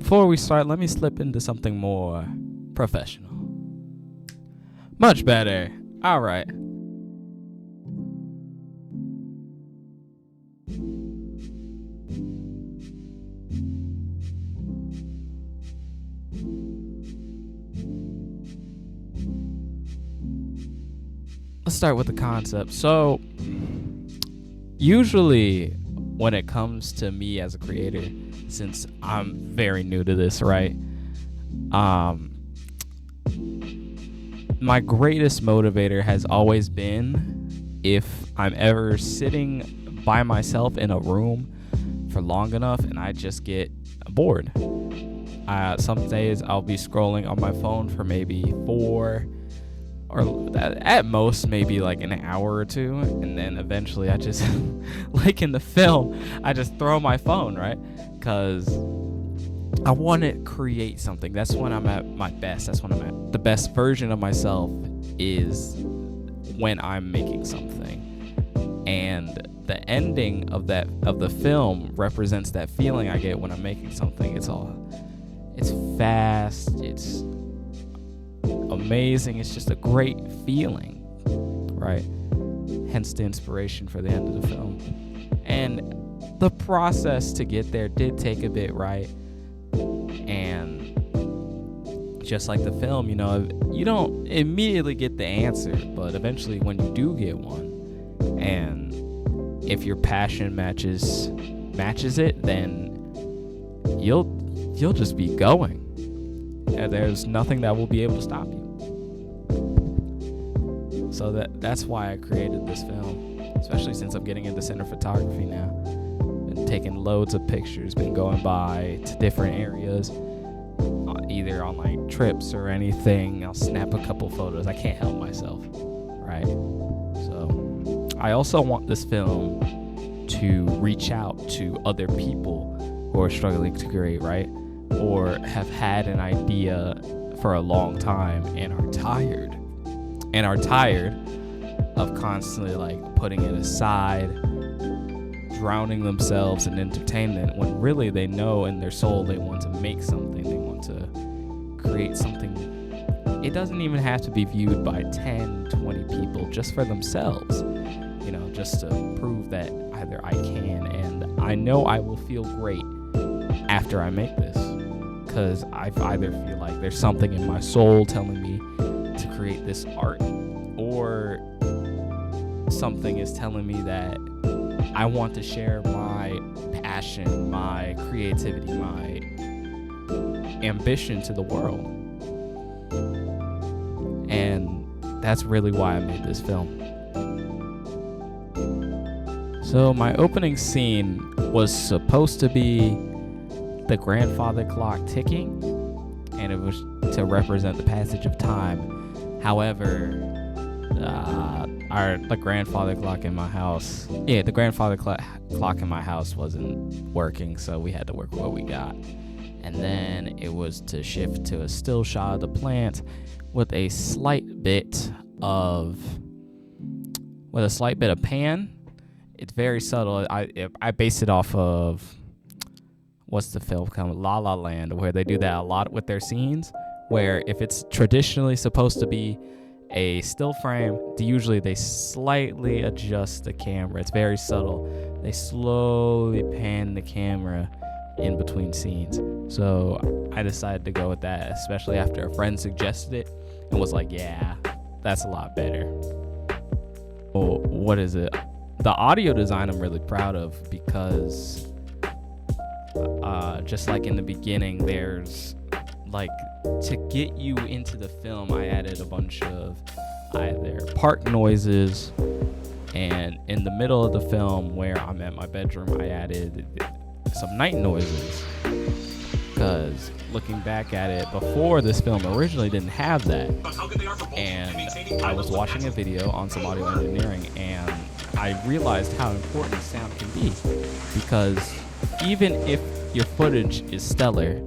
before we start, let me slip into something more professional. Much better. All right. Let's start with the concept. So, usually when it comes to me as a creator, since I'm very new to this, right? My greatest motivator has always been if I'm ever sitting by myself in a room for long enough and I just get bored. Some days I'll be scrolling on my phone for maybe 4 or at most maybe like an hour or 2, and then eventually I just like in the film I just throw my phone, right? Because I want to create something. That's when I'm at my best. That's when I'm at the best version of myself, is when I'm making something. And the ending of the film represents that feeling I get when I'm making something. It's fast, it's amazing, it's just a great feeling, right? Hence the inspiration for the end of the film. And the process to get there did take a bit, right? And just like the film, you don't immediately get the answer, but eventually when you do get one, and if your passion matches it, then you'll just be going. And there's nothing that will be able to stop you. So that's why I created this film, especially since I'm getting into center photography now. Been taking loads of pictures, been going by to different areas, either on like trips or anything. I'll snap a couple photos. I can't help myself, right? So I also want this film to reach out to other people who are struggling to create, right? Or have had an idea for a long time and are tired of constantly like putting it aside, drowning themselves in entertainment, when really they know in their soul they want to make something, they want to create something. It doesn't even have to be viewed by 10, 20 people, just for themselves, just to prove that either I can and I know I will feel great after I make this. Because I either feel like there's something in my soul telling me to create this art, or something is telling me that I want to share my passion, my creativity, my ambition to the world. And that's really why I made this film. So my opening scene was supposed to be the grandfather clock ticking, and it was to represent the passage of time. However, the grandfather clock in my house, clock in my house wasn't working, so we had to work with what we got. And then it was to shift to a still shot of the plant with a slight bit of pan. It's very subtle. I based it off of, what's the film called? La La Land, where they do that a lot with their scenes, where if it's traditionally supposed to be a still frame, usually they slightly adjust the camera. It's very subtle. They slowly pan the camera in between scenes. So I decided to go with that, especially after a friend suggested it and was like, yeah, that's a lot better. Well, what is it? The audio design I'm really proud of, because just like in the beginning, there's like, to get you into the film, I added a bunch of either park noises, and in the middle of the film where I'm at my bedroom, I added some night noises, because looking back at it, before this film originally didn't have that. And I was watching a video on some audio engineering, and I realized how important sound can be, because even if your footage is stellar,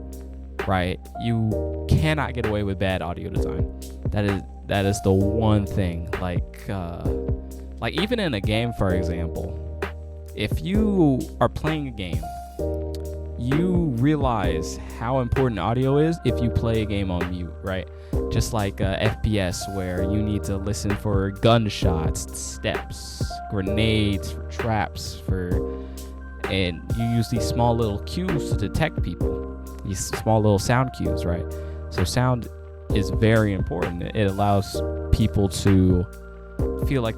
right, you cannot get away with bad audio design. That is the one thing. Like even in a game, for example, if you are playing a game, you realize how important audio is if you play a game on mute, right? Just like FPS, where you need to listen for gunshots, steps, grenades, for traps, and you use these small little cues to detect people, these small little sound cues, right? So sound is very important. It allows people to feel like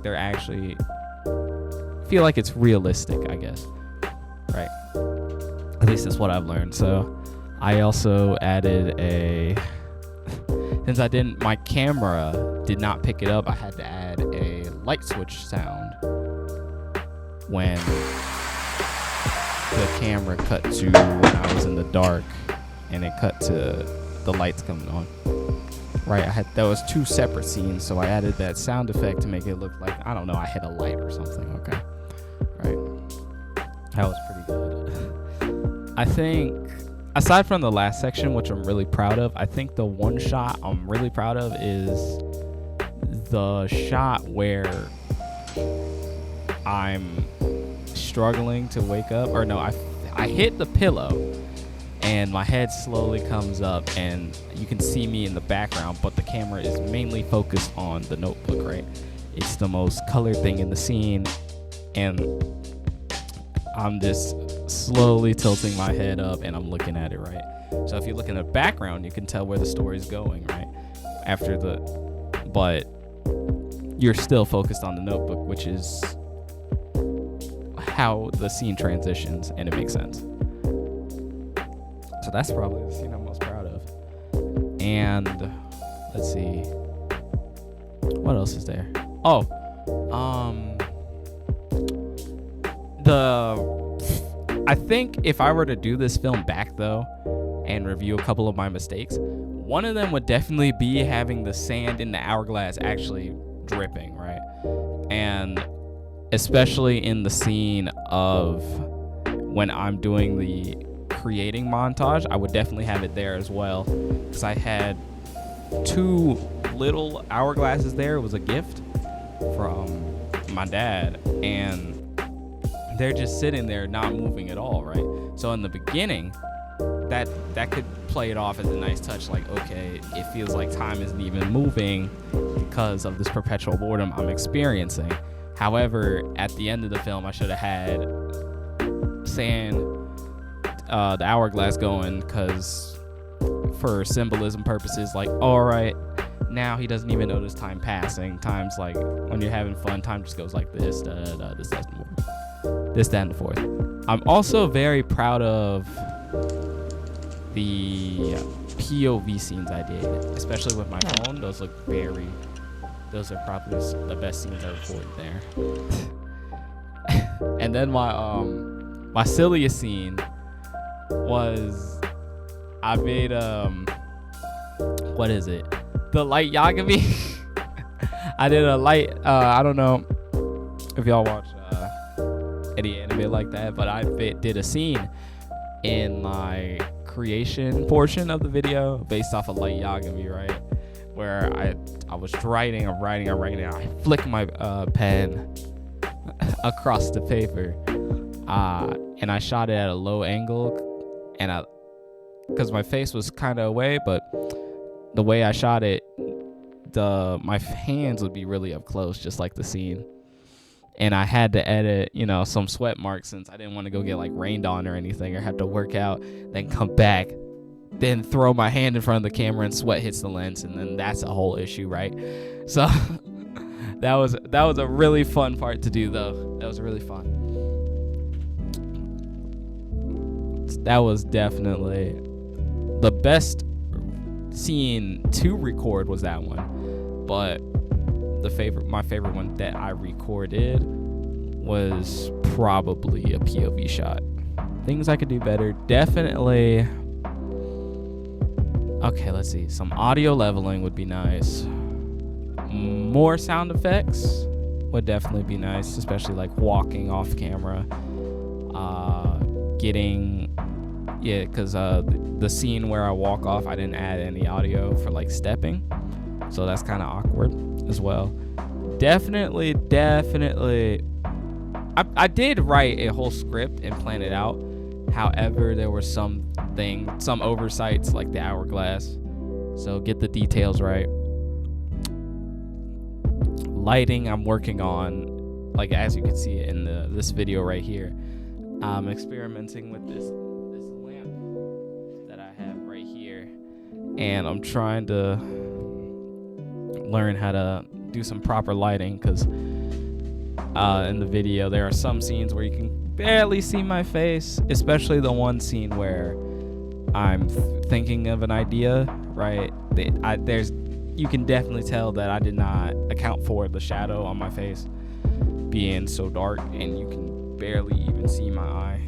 it's realistic, I guess, right? At least that's what I've learned. So I also added since my camera did not pick it up, I had to add a light switch sound when the camera cut to when I was in the dark and it cut to the lights coming on. Right, that was 2 separate scenes, so I added that sound effect to make it look like, I don't know, I hit a light or something. Okay, right, that was pretty good. I think, aside from the last section, which I'm really proud of, I think the one shot I'm really proud of is the shot where I'm struggling to wake up, or no, I hit the pillow and my head slowly comes up and you can see me in the background, but the camera is mainly focused on the notebook, right? It's the most colored thing in the scene, and I'm just slowly tilting my head up and I'm looking at it, right? So if you look in the background, you can tell where the story's going, right? But you're still focused on the notebook, which is how the scene transitions, and it makes sense. So that's probably the scene I'm most proud of. And let's see, what else is there? Oh, I think if I were to do this film back though and review a couple of my mistakes, one of them would definitely be having the sand in the hourglass actually dripping, right? And especially in the scene of when I'm doing the creating montage, I would definitely have it there as well, because I had 2 little hourglasses there. It was a gift from my dad, and they're just sitting there not moving at all, right? So in the beginning, that could play it off as a nice touch, like, okay, it feels like time isn't even moving because of this perpetual boredom I'm experiencing. However, at the end of the film, I should have had sand, the hourglass going, because for symbolism purposes, like, all right, now he doesn't even notice time passing. Time's like, when you're having fun, time just goes like this, this, that, and the fourth. I'm also very proud of the POV scenes I did, especially with my phone. Those are probably the best scenes I recorded there. And then my silliest scene was, I made what is it? The light Yagami. I did a light. I don't know if y'all watch any anime like that, but I did a scene in my creation portion of the video based off of Light Yagami, right? Where I was writing, and I flick my pen across the paper, and I shot it at a low angle, and because my face was kind of away, but the way I shot it, my hands would be really up close, just like the scene. And I had to edit, some sweat marks, since I didn't want to go get like rained on or anything, or have to work out, then come back, then throw my hand in front of the camera and sweat hits the lens, and then that's a whole issue, right? So that was a really fun part to do, though. That was really fun. That was definitely the best scene to record, was that one. But my favorite one that I recorded was probably a POV shot. Things I could do better, definitely. Okay, let's see. Some audio leveling would be nice. More sound effects would definitely be nice, especially like walking off camera. Because the scene where I walk off, I didn't add any audio for like stepping, so that's kind of awkward as well. Definitely. I did write a whole script and plan it out. However, there were some oversights like the hourglass. So get the details right. Lighting, I'm working on, like as you can see in this video right here. I'm experimenting with this lamp that I have right here, and I'm trying to learn how to do some proper lighting, because in the video there are some scenes where you can barely see my face, especially the one scene where I'm thinking of an idea, right? You can definitely tell that I did not account for the shadow on my face being so dark, and you can barely even see my eye.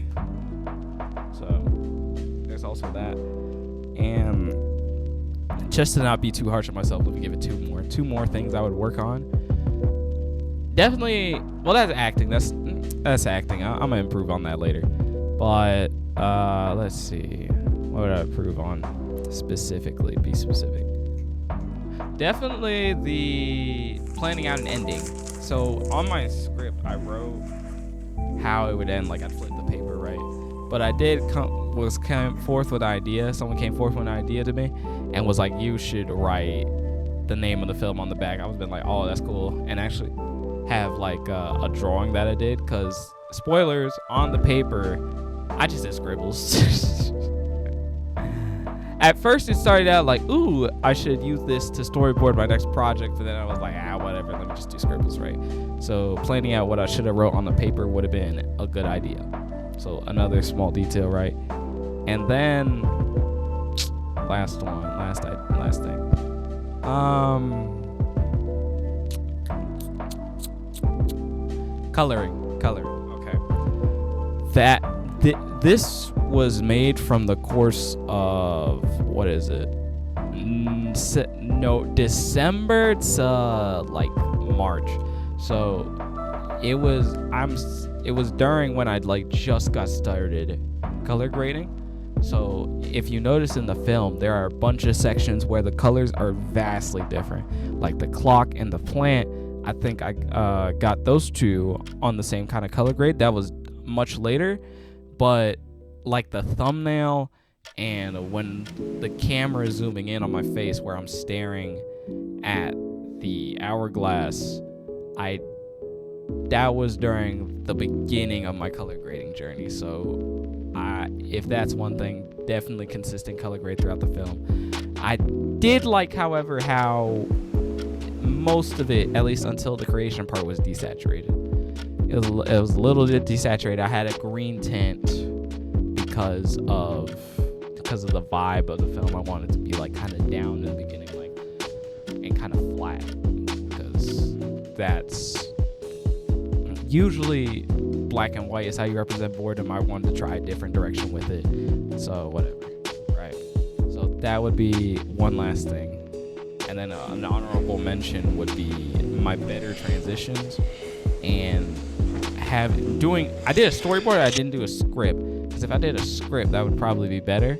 So there's also that. And just to not be too harsh on myself, let me give it two more things I would work on. Definitely, well, that's acting. That's acting. I'm gonna improve on that later. But let's see, what would I improve on specifically? Be specific. Definitely the planning out an ending. So on my script, I wrote how it would end. Like I'd flip the paper, right? But I did came forth with an idea. Someone came forth with an idea to me, and was like, "You should write the name of the film on the back." I was been like, "Oh, that's cool," and actually have like a drawing that I did, because spoilers on the paper, I just did scribbles. At first it started out like, ooh, I should use this to storyboard my next project, but then I was like, whatever, let me just do scribbles, right? So planning out what I should have wrote on the paper would have been a good idea. So another small detail, right? And then last thing. Coloring. Okay. This was made from the course of, what is it? December to like March. So it was during when I'd like just got started color grading. So if you notice in the film, there are a bunch of sections where the colors are vastly different. Like the clock and the plant, I think I got those two on the same kind of color grade. That was much later. But like the thumbnail and when the camera is zooming in on my face where I'm staring at the hourglass, that was during the beginning of my color grading journey. So if that's one thing, definitely consistent color grade throughout the film. I did like, however, how most of it, at least until the creation part, was desaturated. It was a little bit desaturated. I had a green tint because of the vibe of the film. I wanted it to be like kind of down in the beginning, like, and kind of flat, because that's usually black and white is how you represent boredom. I wanted to try a different direction with it, so whatever, right? So that would be one last thing. And then an honorable mention would be my better transitions, and I did a storyboard. I didn't do a script, because if I did a script, that would probably be better.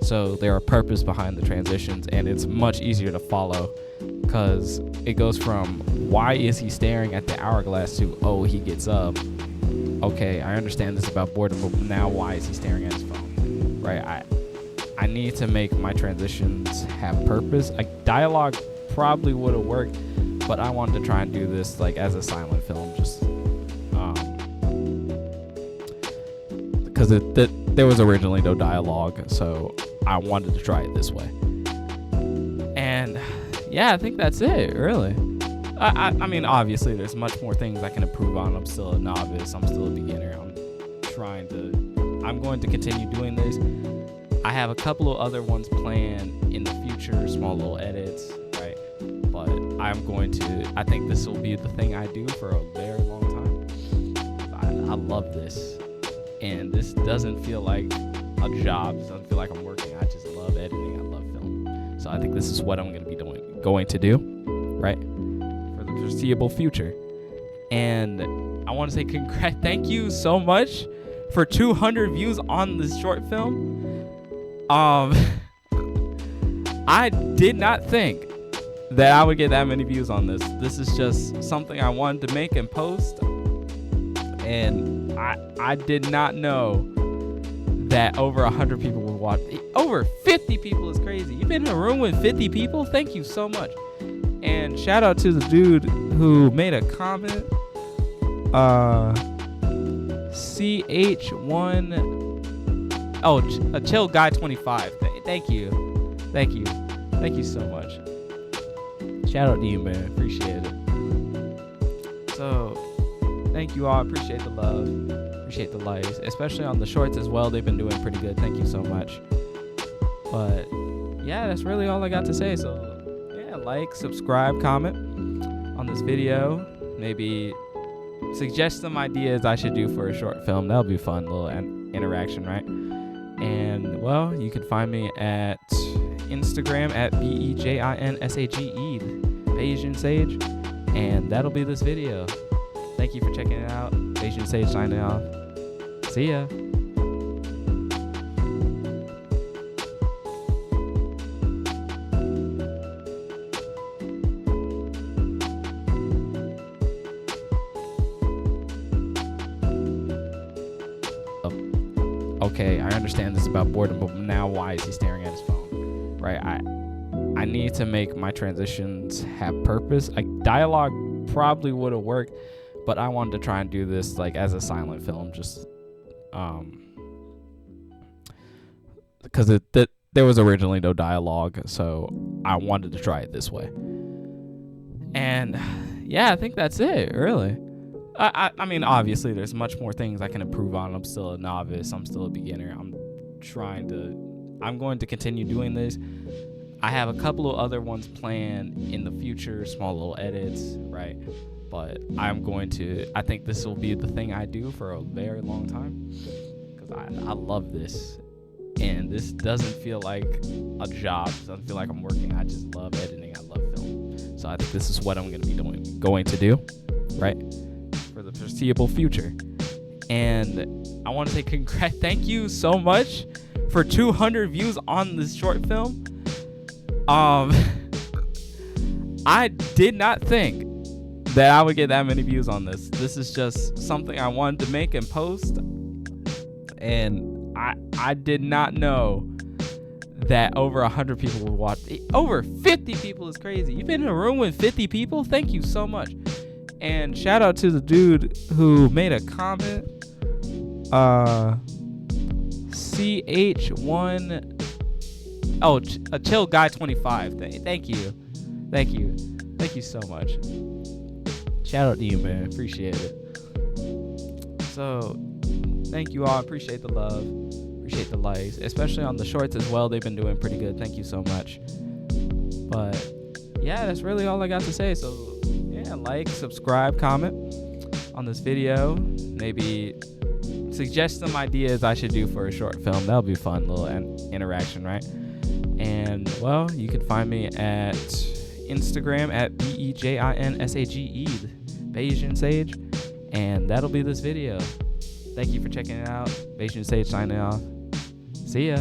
So there are purpose behind the transitions, and it's much easier to follow, because it goes from why is he staring at the hourglass to, oh, he gets up. Okay, I understand this about boredom, but now why is he staring at his phone? Right? I need to make my transitions have purpose. Like dialogue probably would have worked, but I wanted to try and do this like as a silent film, just because there was originally no dialogue, so I wanted to try it this way. And yeah, I think that's it, really. I mean, obviously, there's much more things I can improve on. I'm still a novice. I'm still a beginner. I'm going to continue doing this. I have a couple of other ones planned in the future, small little edits, right? But I think this will be the thing I do for a very long time. I love this. And this doesn't feel like a job. It doesn't feel like I'm working. I just love editing. I love film. So I think this is what I'm going to do, right? For the foreseeable future. And I want to say thank you so much for 200 views on this short film. I did not think that I would get that many views on this. This is just something I wanted to make and post. And I did not know that over 100 people would watch. Over 50 people is crazy. You've been in a room with 50 people? Thank you so much. And shout out to the dude who made a comment. CH1. Oh, a chill guy 25. Thank you. Thank you. Thank you so much. Shout out to you, man. Appreciate it. So, thank you all. Appreciate the love. Appreciate the likes, especially on the shorts as well. They've been doing pretty good. Thank you so much. But yeah, that's really all I got to say. So yeah, like, subscribe, comment on this video. Maybe suggest some ideas I should do for a short film. That'll be fun, little interaction, right? And well, you can find me at Instagram at BEJINSAGE, Bayesian Sage, and that'll be this video. Thank you for checking it out. Bayesian Sage signing off. See ya. Okay, I understand this is about boredom, but now why is he staring at his phone? Right? I need to make my transitions have purpose. Like, dialogue probably would have worked, but I wanted to try and do this like as a silent film, just because there was originally no dialogue, so I wanted to try it this way. And yeah, I think that's it, really. I mean, obviously, there's much more things I can improve on. I'm still a novice. I'm still a beginner. I'm going to continue doing this. I have a couple of other ones planned in the future, small little edits, right? But I think this will be the thing I do for a very long time, because I love this. And this doesn't feel like a job. It doesn't feel like I'm working. I just love editing. I love film. So I think this is what I'm going to be going to do, right? For the foreseeable future. And I want to say thank you so much for 200 views on this short film. I did not think that I would get that many views on this. This is just something I wanted to make and post, and I did not know that over 100 people would watch. Over 50 people is crazy. You've been in a room with 50 people? Thank you so much. And shout out to the dude who made a comment. CH1. Oh, a chill guy 25. Thank you. Thank you. Thank you so much. Shout out to you, man. Appreciate it. So, thank you all. Appreciate the love. Appreciate the likes, especially on the shorts as well. They've been doing pretty good. Thank you so much. But yeah, that's really all I got to say. So yeah, like, subscribe, comment on this video. Maybe suggest some ideas I should do for a short film. That'll be fun, little interaction, right? And well, you can find me at Instagram at BEJINSAGE, Bayesian Sage, and that'll be this video. Thank you for checking it out. Bayesian Sage signing off. See ya.